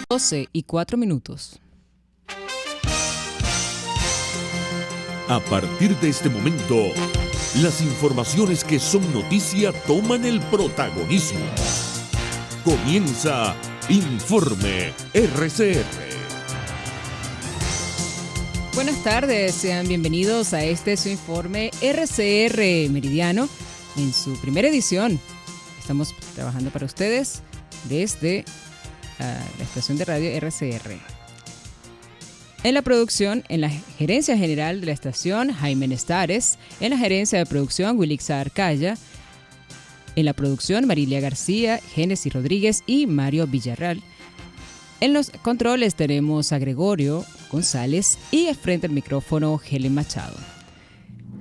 12:04. A partir de este momento, las informaciones que son noticia toman el protagonismo. Comienza Informe RCR. Buenas tardes, sean bienvenidos a este su informe RCR Meridiano en su primera edición. Estamos trabajando para ustedes desde la estación de radio RCR. En la producción, en la gerencia general de la estación, Jaime Nestares. En la gerencia de producción, Wilixa Arcaya. En la producción, Marilia García, Génesis Rodríguez y Mario Villarreal. En los controles tenemos a Gregorio González y frente al micrófono, Helen Machado.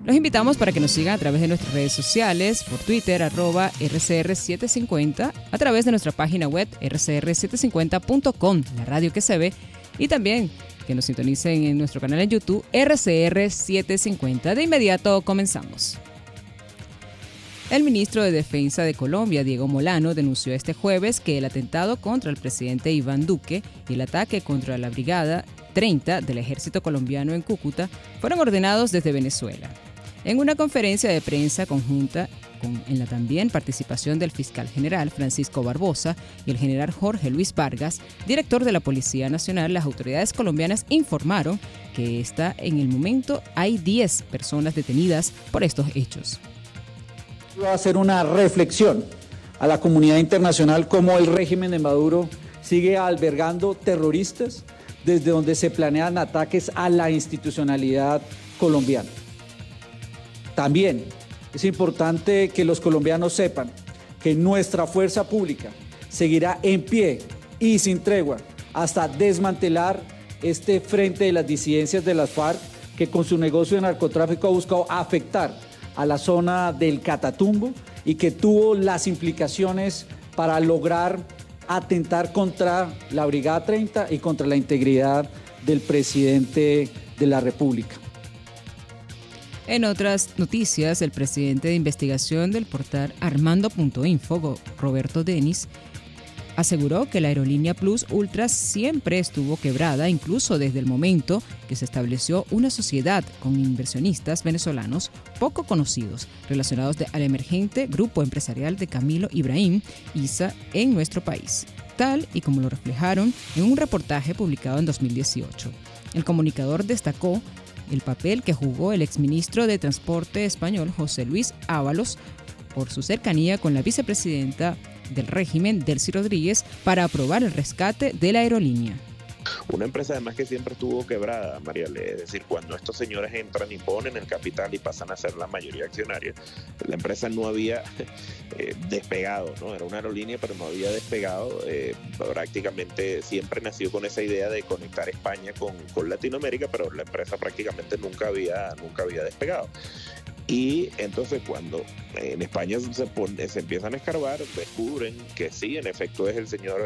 Los invitamos para que nos sigan a través de nuestras redes sociales, por Twitter, @RCR750, a través de nuestra página web, rcr750.com, la radio que se ve, y también que nos sintonicen en nuestro canal en YouTube, RCR750. De inmediato comenzamos. El ministro de Defensa de Colombia, Diego Molano, denunció este jueves que el atentado contra el presidente Iván Duque y el ataque contra la Brigada 30 del Ejército Colombiano en Cúcuta fueron ordenados desde Venezuela. En una conferencia de prensa conjunta, en la también participación del fiscal general Francisco Barbosa y el general Jorge Luis Vargas, director de la Policía Nacional, las autoridades colombianas informaron que en el momento hay 10 personas detenidas por estos hechos. Va a hacer una reflexión a la comunidad internacional cómo el régimen de Maduro sigue albergando terroristas desde donde se planean ataques a la institucionalidad colombiana. También es importante que los colombianos sepan que nuestra fuerza pública seguirá en pie y sin tregua hasta desmantelar este frente de las disidencias de las FARC, que con su negocio de narcotráfico ha buscado afectar a la zona del Catatumbo y que tuvo las implicaciones para lograr atentar contra la Brigada 30 y contra la integridad del presidente de la República. En otras noticias, el presidente de investigación del portal Armando.info, Roberto Denis, aseguró que la aerolínea Plus Ultra siempre estuvo quebrada, incluso desde el momento que se estableció una sociedad con inversionistas venezolanos poco conocidos relacionados al emergente grupo empresarial de Camilo Ibrahim Issa en nuestro país, tal y como lo reflejaron en un reportaje publicado en 2018. El comunicador destacó el papel que jugó el exministro de Transporte español José Luis Ábalos por su cercanía con la vicepresidenta del régimen, Delcy Rodríguez, para aprobar el rescate de la aerolínea. Una empresa además que siempre estuvo quebrada, Mariale, es decir, cuando estos señores entran y ponen el capital y pasan a ser la mayoría accionaria, la empresa no había despegado, ¿no? Era una aerolínea pero no había despegado, prácticamente siempre nació con esa idea de conectar España con Latinoamérica, pero la empresa prácticamente nunca había despegado. Y entonces cuando en España se empiezan a escarbar, descubren que sí, en efecto es el señor,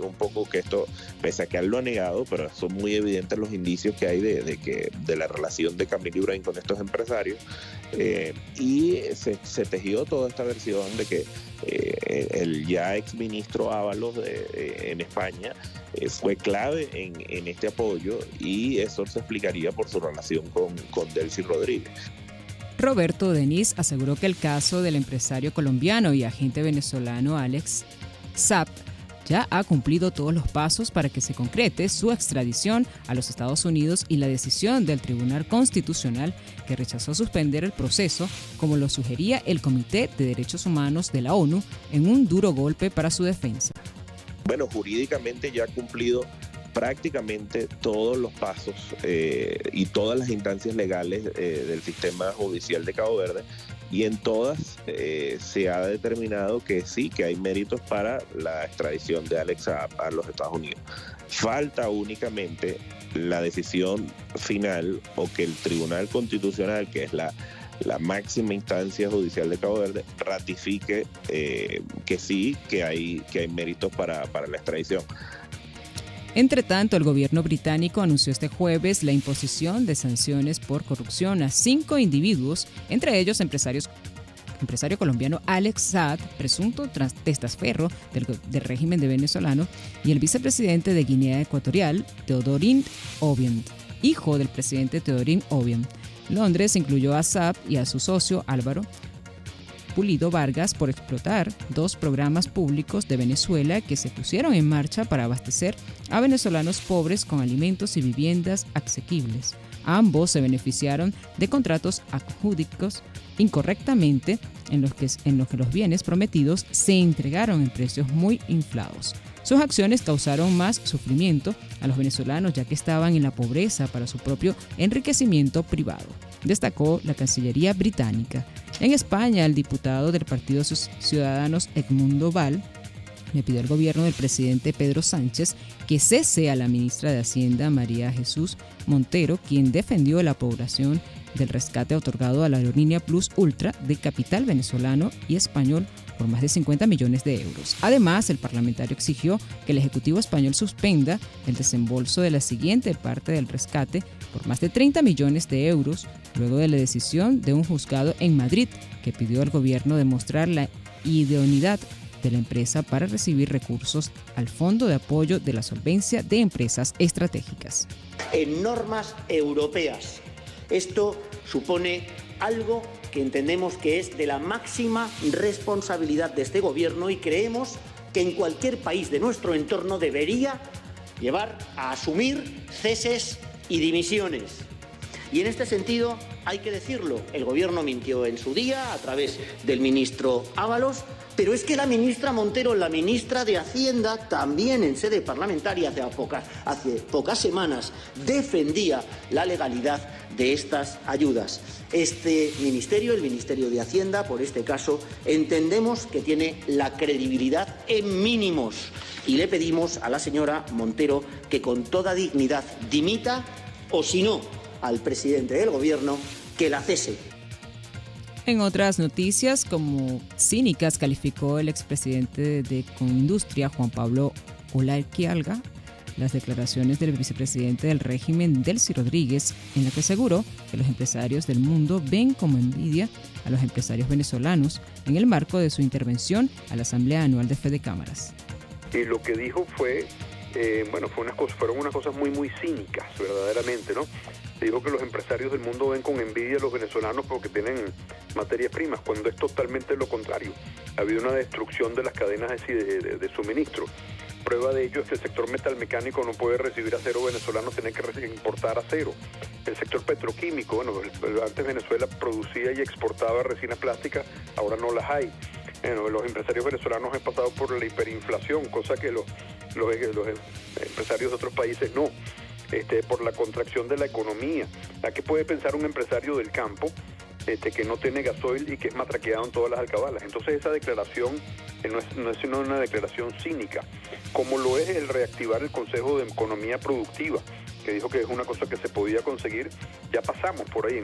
un poco que esto, pese a que él lo ha negado, pero son muy evidentes los indicios que hay de la relación de Camilo Ibrahim con estos empresarios, y se tejió toda esta versión de que el ya exministro Ábalos en España fue clave en este apoyo, y eso se explicaría por su relación con Delcy Rodríguez. Roberto Denis aseguró que el caso del empresario colombiano y agente venezolano Alex Saab ya ha cumplido todos los pasos para que se concrete su extradición a los Estados Unidos y la decisión del Tribunal Constitucional, que rechazó suspender el proceso, como lo sugería el Comité de Derechos Humanos de la ONU, en un duro golpe para su defensa. Bueno, jurídicamente ya ha cumplido prácticamente todos los pasos y todas las instancias legales del sistema judicial de Cabo Verde, y en todas se ha determinado que sí, que hay méritos para la extradición de Alex Saab a los Estados Unidos. Falta únicamente la decisión final, o que el Tribunal Constitucional, que es la máxima instancia judicial de Cabo Verde, ratifique que sí, que hay méritos para la extradición. Entre tanto, el gobierno británico anunció este jueves la imposición de sanciones por corrupción a 5 individuos, entre ellos empresarios empresario colombiano Alex Saad, presunto testaferro del régimen de venezolano, y el vicepresidente de Guinea Ecuatorial, Teodorín Obiang, hijo del presidente Teodorín Obiang. Londres incluyó a Saad y a su socio Álvaro Pulido Vargas por explotar 2 programas públicos de Venezuela que se pusieron en marcha para abastecer a venezolanos pobres con alimentos y viviendas asequibles. Ambos se beneficiaron de contratos adjudicos incorrectamente en los que los bienes prometidos se entregaron en precios muy inflados. Sus acciones causaron más sufrimiento a los venezolanos, ya que estaban en la pobreza para su propio enriquecimiento privado, destacó la Cancillería británica. En España, el diputado del Partido Ciudadanos Edmundo Val le pidió al gobierno del presidente Pedro Sánchez que cese a la ministra de Hacienda María Jesús Montero, quien defendió la aprobación del rescate otorgado a la aerolínea Plus Ultra de capital venezolano y español por más de 50 millones de euros. Además, el parlamentario exigió que el Ejecutivo español suspenda el desembolso de la siguiente parte del rescate por más de 30 millones de euros, luego de la decisión de un juzgado en Madrid que pidió al gobierno demostrar la idoneidad de la empresa para recibir recursos al Fondo de Apoyo de la Solvencia de Empresas Estratégicas. En normas europeas. Esto supone algo que entendemos que es de la máxima responsabilidad de este gobierno y creemos que en cualquier país de nuestro entorno debería llevar a asumir ceses y dimisiones. Y en este sentido, hay que decirlo, el gobierno mintió en su día a través del ministro Ábalos, pero es que la ministra Montero, la ministra de Hacienda, también en sede parlamentaria hace pocas semanas, defendía la legalidad de estas ayudas. Este ministerio, el Ministerio de Hacienda, por este caso, entendemos que tiene la credibilidad en mínimos y le pedimos a la señora Montero que con toda dignidad dimita o, si no, al presidente del gobierno que la cese. En otras noticias, como cínicas calificó el expresidente de Conindustria, Juan Pablo Olarquiaga, las declaraciones del vicepresidente del régimen, Delcy Rodríguez, en la que aseguró que los empresarios del mundo ven como envidia a los empresarios venezolanos en el marco de su intervención a la Asamblea Anual de Fede Cámaras. Y lo que dijo fue, fueron unas cosas muy cínicas, verdaderamente, ¿no? Dijo que los empresarios del mundo ven con envidia a los venezolanos porque tienen materias primas, cuando es totalmente lo contrario. Ha habido una destrucción de las cadenas de suministro. Prueba de ello es que el sector metalmecánico no puede recibir acero venezolano, tiene que importar acero. El sector petroquímico, antes Venezuela producía y exportaba resinas plásticas, ahora no las hay. Los empresarios venezolanos han pasado por la hiperinflación, cosa que los empresarios de otros países no. Por la contracción de la economía. ¿A qué puede pensar un empresario del campo que no tiene gasoil y que es matraqueado en todas las alcabalas? Entonces esa declaración no es sino una declaración cínica, como lo es el reactivar el Consejo de Economía Productiva, que dijo que es una cosa que se podía conseguir. Ya pasamos por ahí.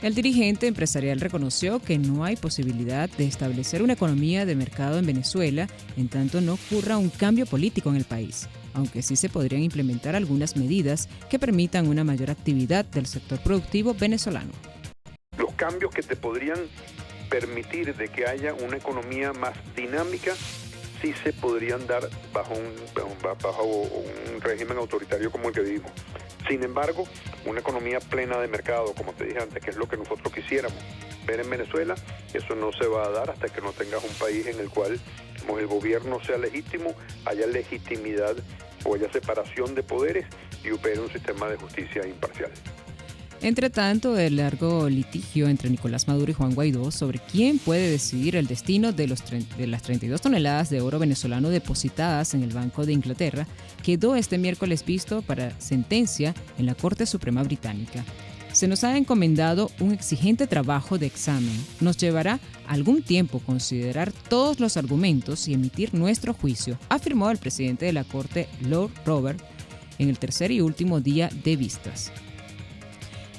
El dirigente empresarial reconoció que no hay posibilidad de establecer una economía de mercado en Venezuela en tanto no ocurra un cambio político en el país, aunque sí se podrían implementar algunas medidas que permitan una mayor actividad del sector productivo venezolano. Los cambios que te podrían permitir de que haya una economía más dinámica sí se podrían dar bajo un régimen autoritario como el que vivimos. Sin embargo, una economía plena de mercado, como te dije antes, que es lo que nosotros quisiéramos ver en Venezuela, eso no se va a dar hasta que no tengas un país en el cual el gobierno sea legítimo, haya legitimidad o haya separación de poderes y opere un sistema de justicia imparcial. Entre tanto, el largo litigio entre Nicolás Maduro y Juan Guaidó sobre quién puede decidir el destino de las 32 toneladas de oro venezolano depositadas en el Banco de Inglaterra quedó este miércoles visto para sentencia en la Corte Suprema Británica. Se nos ha encomendado un exigente trabajo de examen. Nos llevará algún tiempo considerar todos los argumentos y emitir nuestro juicio, afirmó el presidente de la Corte, Lord Robert, en el tercer y último día de vistas.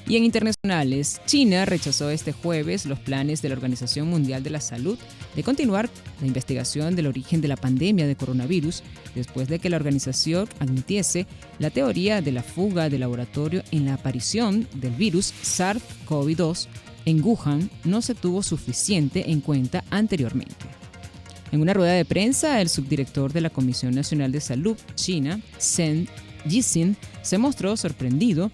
Y en internacionales, China rechazó este jueves los planes de la Organización Mundial de la Salud de continuar la investigación del origen de la pandemia de coronavirus después de que la organización admitiese la teoría de la fuga de laboratorio en la aparición del virus SARS-CoV-2 en Wuhan no se tuvo suficiente en cuenta anteriormente. En una rueda de prensa, el subdirector de la Comisión Nacional de Salud China, Zheng Yixin, se mostró sorprendido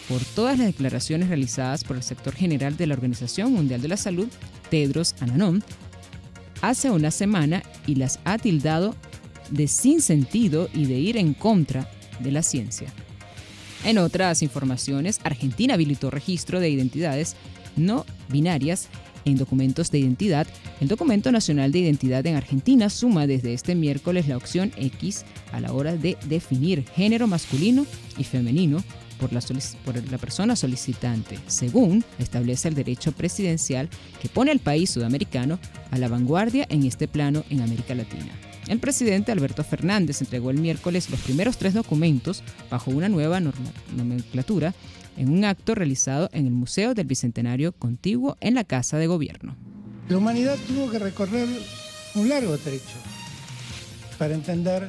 por todas las declaraciones realizadas por el sector general de la Organización Mundial de la Salud, Tedros Adhanom, hace una semana y las ha tildado de sin sentido y de ir en contra de la ciencia. En otras informaciones, Argentina habilitó registro de identidades no binarias en documentos de identidad. El Documento Nacional de Identidad en Argentina suma desde este miércoles la opción X a la hora de definir género masculino y femenino por la persona solicitante, según establece el derecho presidencial que pone al país sudamericano a la vanguardia en este plano en América Latina. El presidente Alberto Fernández entregó el miércoles los primeros 3 documentos bajo una nueva nomenclatura en un acto realizado en el Museo del Bicentenario Contiguo en la Casa de Gobierno. La humanidad tuvo que recorrer un largo trecho para entender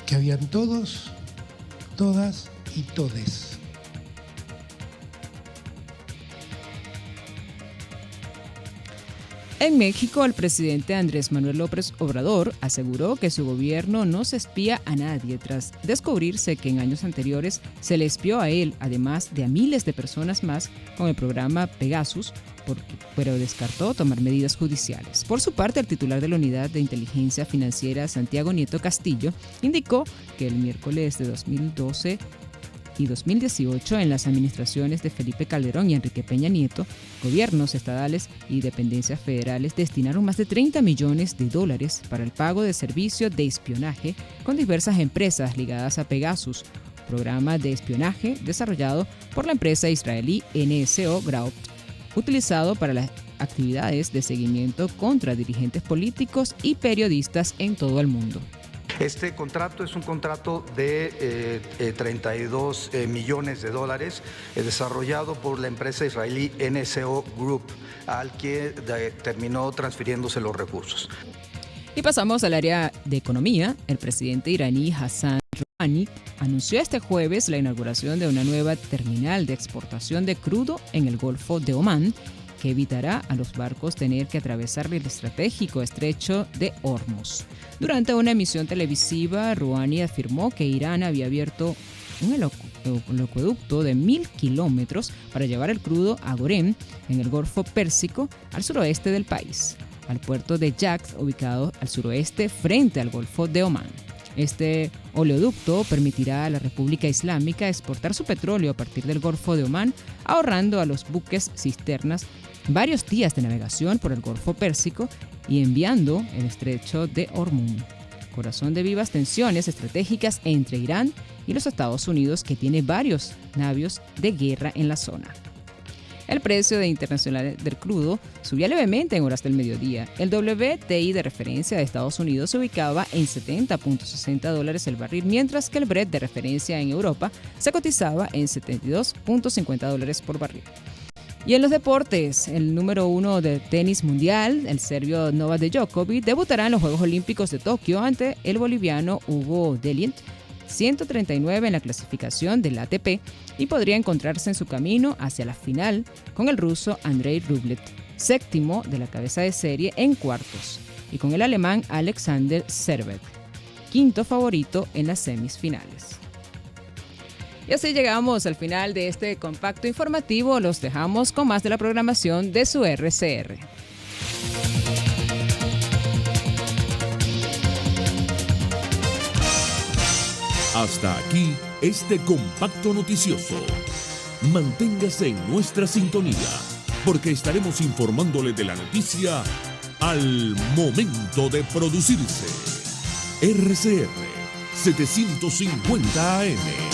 que habían todos, todas y todes. En México, el presidente Andrés Manuel López Obrador aseguró que su gobierno no se espía a nadie tras descubrirse que en años anteriores se le espió a él, además de a miles de personas más, con el programa Pegasus, pero descartó tomar medidas judiciales. Por su parte, el titular de la Unidad de Inteligencia Financiera, Santiago Nieto Castillo, indicó que el miércoles de 2012 y 2018 en las administraciones de Felipe Calderón y Enrique Peña Nieto, gobiernos estatales y dependencias federales destinaron más de $30 millones para el pago de servicio de espionaje con diversas empresas ligadas a Pegasus, programa de espionaje desarrollado por la empresa israelí NSO Group, utilizado para las actividades de seguimiento contra dirigentes políticos y periodistas en todo el mundo. Este contrato es un contrato de 32 millones de dólares desarrollado por la empresa israelí NSO Group, al que terminó transfiriéndose los recursos. Y pasamos al área de economía. El presidente iraní Hassan Rouhani anunció este jueves la inauguración de una nueva terminal de exportación de crudo en el Golfo de Omán, que evitará a los barcos tener que atravesar el estratégico estrecho de Hormuz. Durante una emisión televisiva, Rouhani afirmó que Irán había abierto un acueducto de 1.000 kilómetros para llevar el crudo a Gorem, en el Golfo Pérsico, al suroeste del país, al puerto de Yacht, ubicado al suroeste frente al Golfo de Omán. Este oleoducto permitirá a la República Islámica exportar su petróleo a partir del Golfo de Omán, ahorrando a los buques cisternas varios días de navegación por el Golfo Pérsico y enviando el estrecho de Hormuz, corazón de vivas tensiones estratégicas entre Irán y los Estados Unidos, que tiene varios navios de guerra en la zona. El precio internacional del crudo subía levemente en horas del mediodía. El WTI de referencia de Estados Unidos se ubicaba en $70.60 el barril, mientras que el Brent de referencia en Europa se cotizaba en $72.50 por barril. Y en los deportes, el número 1 de tenis mundial, el serbio Novak Djokovic, debutará en los Juegos Olímpicos de Tokio ante el boliviano Hugo Dellien, 139 en la clasificación del ATP, y podría encontrarse en su camino hacia la final con el ruso Andrei Rublev, séptimo de la cabeza de serie en cuartos, y con el alemán Alexander Zverev, quinto favorito en las semifinales. Y así llegamos al final de este compacto informativo. Los dejamos con más de la programación de su RCR. Hasta aquí este compacto noticioso. Manténgase en nuestra sintonía, porque estaremos informándole de la noticia al momento de producirse. RCR 750 AM.